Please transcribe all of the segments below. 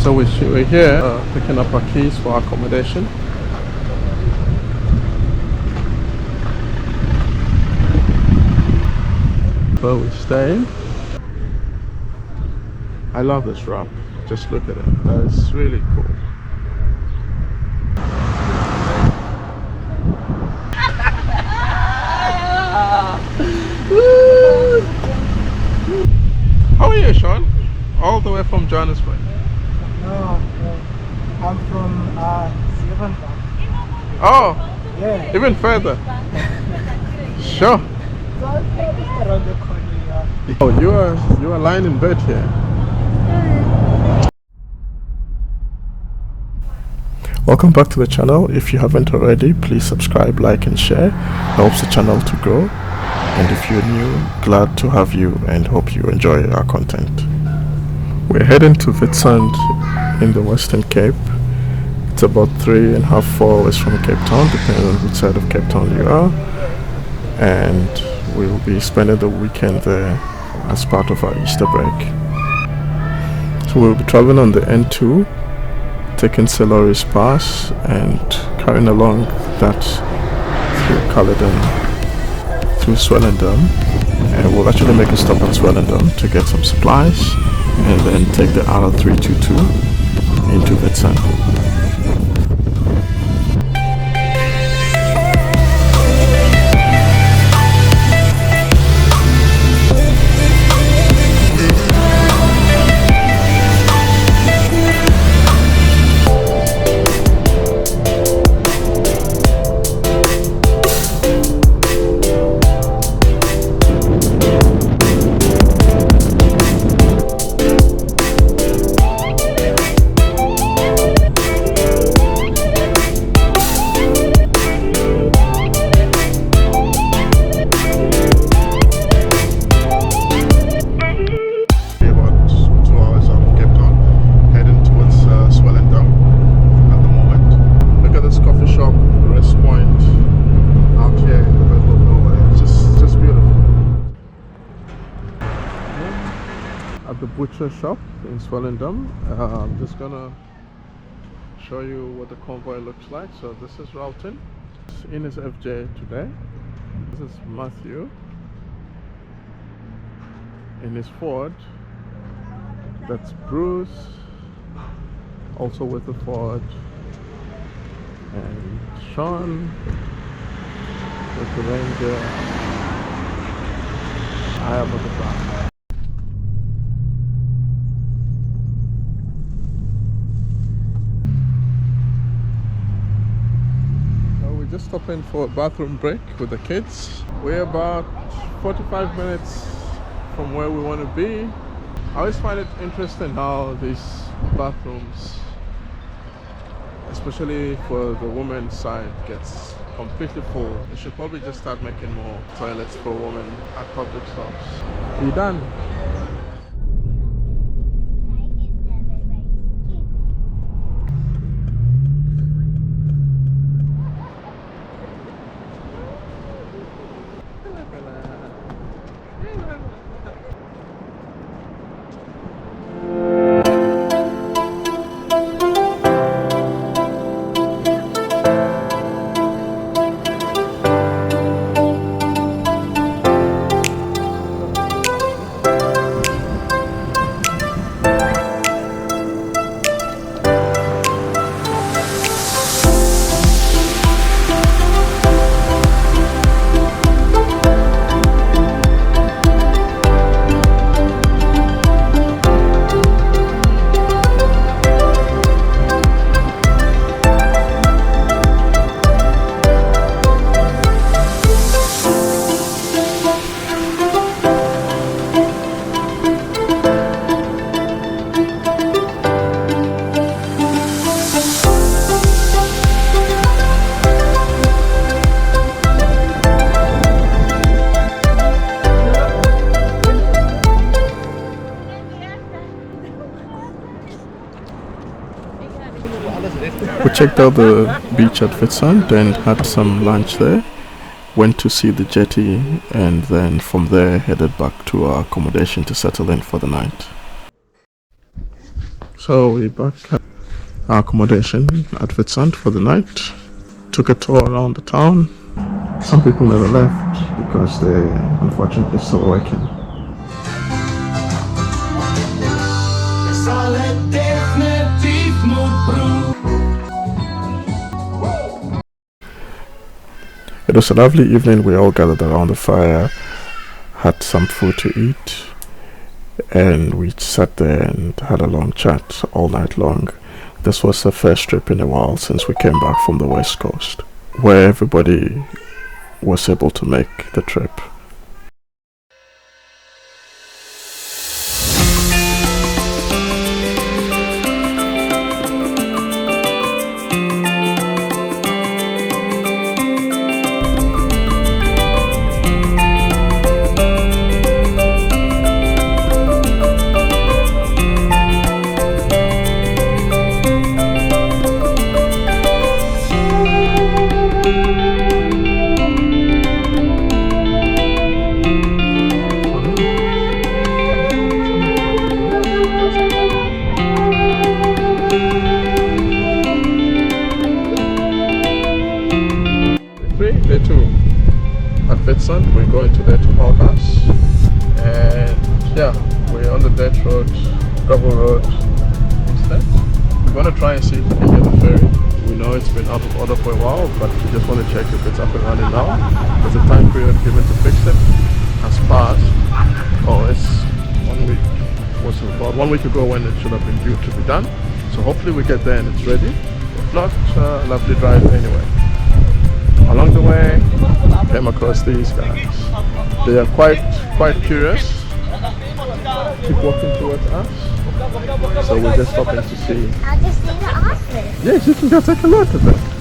So we're here picking up our keys for our accommodation. Where we're staying. I love this wrap. Just look at it. That's really cool. How are you, Sean? All the way from Johannesburg? No, I'm from Zealand. Oh, Yeah. even further. Sure. Around the corner, yeah. Oh, you are lying in bed here. Welcome back to the channel. If you haven't already, please subscribe, like and share. Helps the channel to grow. And if you're new, glad to have you and hope you enjoy our content. We're heading to Witsand in the Western Cape. It's about 3.5, 4 hours from Cape Town, depending on which side of Cape Town you are. And we'll be spending the weekend there as part of our Easter break. So we'll be traveling on the N2, taking Celoris Pass and carrying along that through Caledon, through Swellendam, and we'll actually make a stop at Swellendam to get some supplies and then take the R322 into Witsand. At the butcher shop in Swellendam. I'm just gonna show you what the convoy looks like. So this is Roughton in his FJ today. This is Matthew in his Ford. That's Bruce also with the Ford, and Sean with the Ranger. I am with the Brown. Just stopping for a bathroom break with the kids. We're about 45 minutes from where we want to be. I always find it interesting how these bathrooms, especially for the women's side, gets completely full. They should probably just start making more toilets for women at public stops. Are you done? We checked out the beach at Witsand and had some lunch there. Went to see the jetty and then from there headed back to our accommodation to settle in for the night. So we back at our accommodation at Witsand for the night. Took a tour around the town. Some people never left because they unfortunately still working. It was a lovely evening. We all gathered around the fire, had some food to eat, and we sat there and had a long chat all night long. This was the first trip in a while since we came back from the West Coast, where everybody was able to make the trip. Day 2 at Witsand. We're going to Day 2 Malgas, and yeah, we're on the dirt road, gravel road instead. We're going to try and see if we can get the ferry. We know it's been out of order for a while, but we just want to check if it's up and running now, because the time period given to fix it has passed. Oh, it's 1 week. Was about 1 week ago when it should have been due to be done. So hopefully we get there and it's ready. If not, lovely drive anyway. Along the way, came across these guys. They are quite curious. Keep walking towards us. So we're just stopping to see. I'll just see the office. Yes, you can go take a look at that.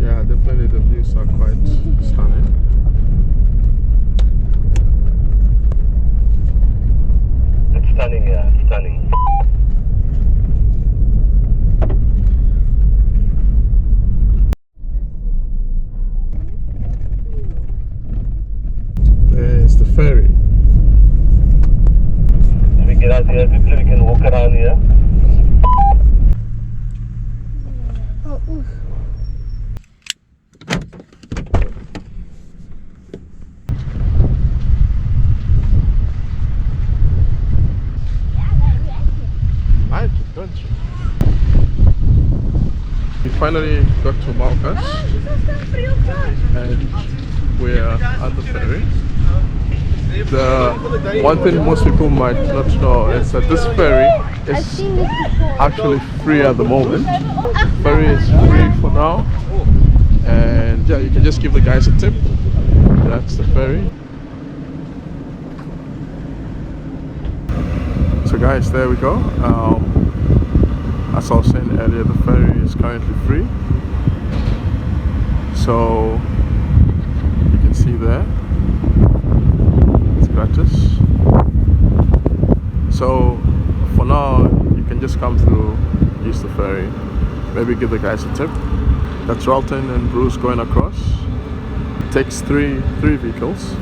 Yeah, definitely the views are quite stunning. It's stunning, yeah, stunning. There's the ferry. If we get out here quickly, we can walk around here. I don't you? We finally got to Malgas and we're at the ferry. The one thing most people might not know is that this ferry is actually free at the moment. The ferry is free for now, and yeah, you can just give the guys a tip. That's the ferry. So guys, there we go. As I was saying earlier, the ferry is currently free. So you can see there, it's gratis. So for now, you can just come through, use the ferry, maybe give the guys a tip. That's Ralton and Bruce going across. It takes three vehicles.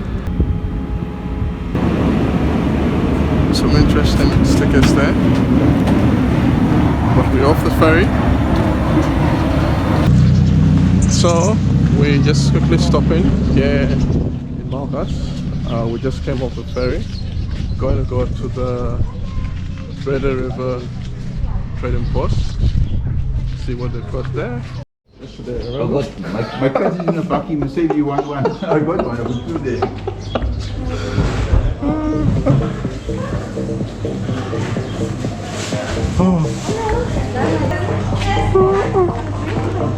Some interesting stickers there. But we're off the ferry. So we just quickly stopping here in Malgas. We just came off the ferry. Going to go to the Breda River trading post. See what they've got there. Yesterday, I got my cousin in the back, he said you want one. I got one, I put two there.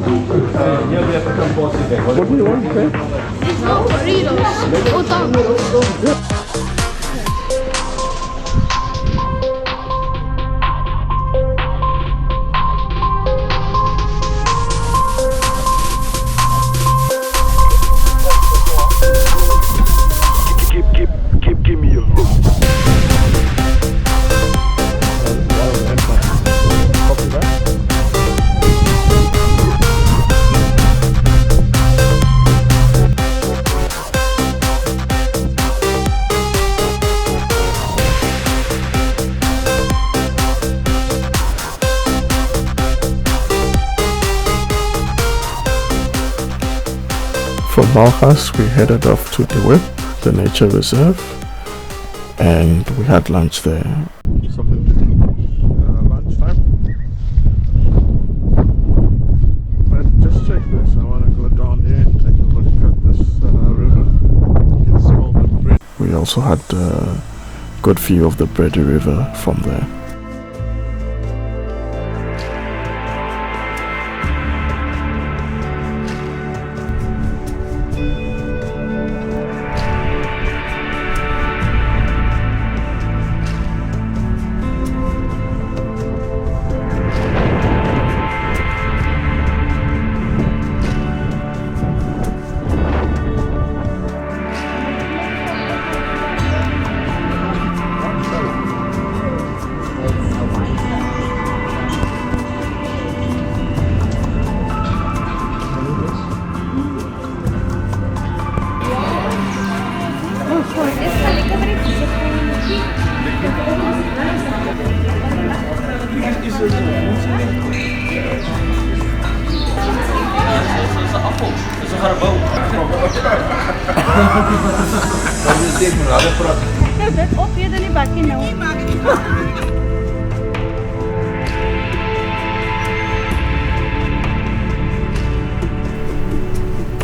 What do you want, babe? No burritos. Oh, tacos. Give me a look. Copy that. From Malgas, we headed off to the Whip, the nature reserve, and we had lunch there. Something to do lunchtime. But just check this. I want to go down here and take a look at this river. It's called the Bred. We also had a good view of the Bredy River from there.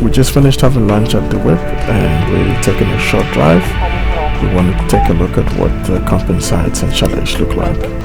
We just finished having lunch at the Whip and we're taking a short drive. We wanted to take a look at what the camping sites and chalets look like.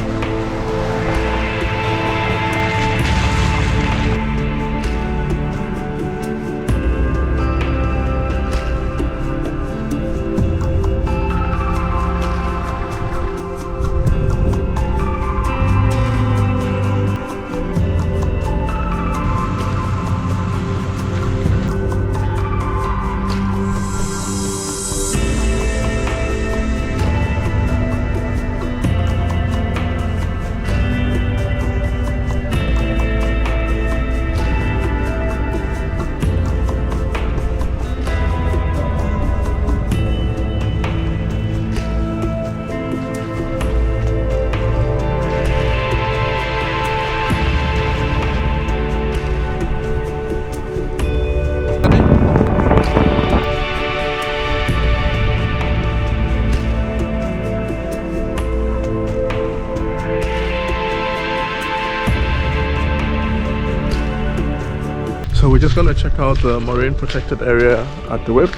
So we're just gonna check out the marine protected area at the Whip.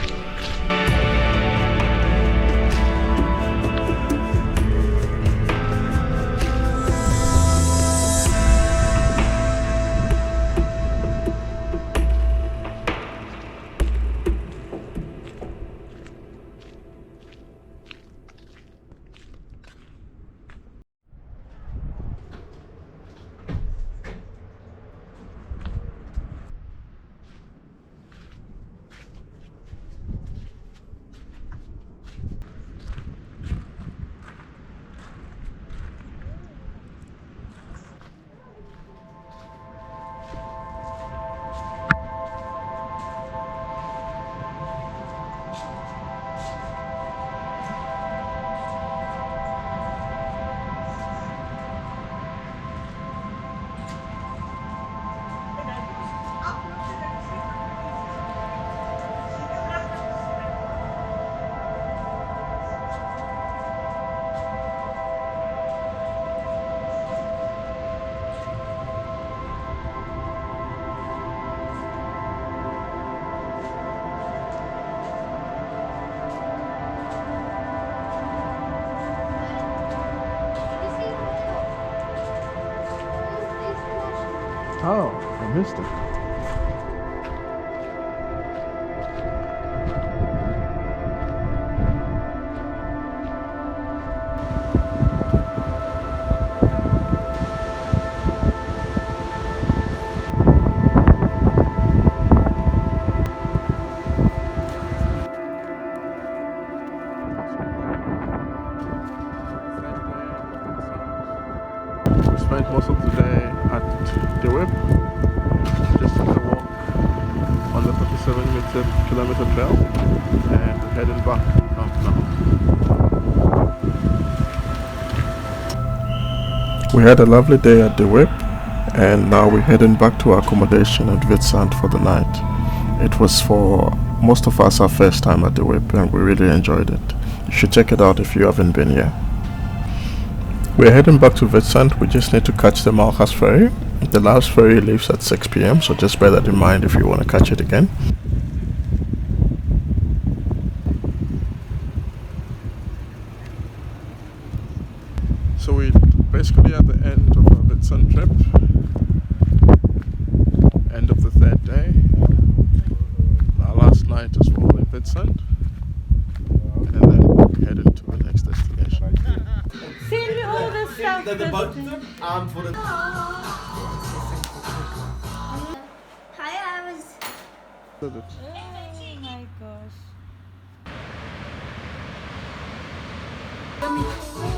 Oh, I missed it. We spent most of the day at the whip, just took a walk on the 37-kilometer trail, and we're heading back now. We had a lovely day at the whip, and now we're heading back to our accommodation at Witsand for the night. It was for most of us our first time at the whip, and we really enjoyed it. You should check it out if you haven't been here. We're heading back to Witsand. We just need to catch the Malgas ferry. The last ferry leaves at 6 p.m, so just bear that in mind if you want to catch it again. So we're basically at the end of our Witsand trip. End of the third day. Our last night as well in Witsand. And then we'll be heading to the next destination. Seen me all this stuff. Hi, I was. Oh my gosh.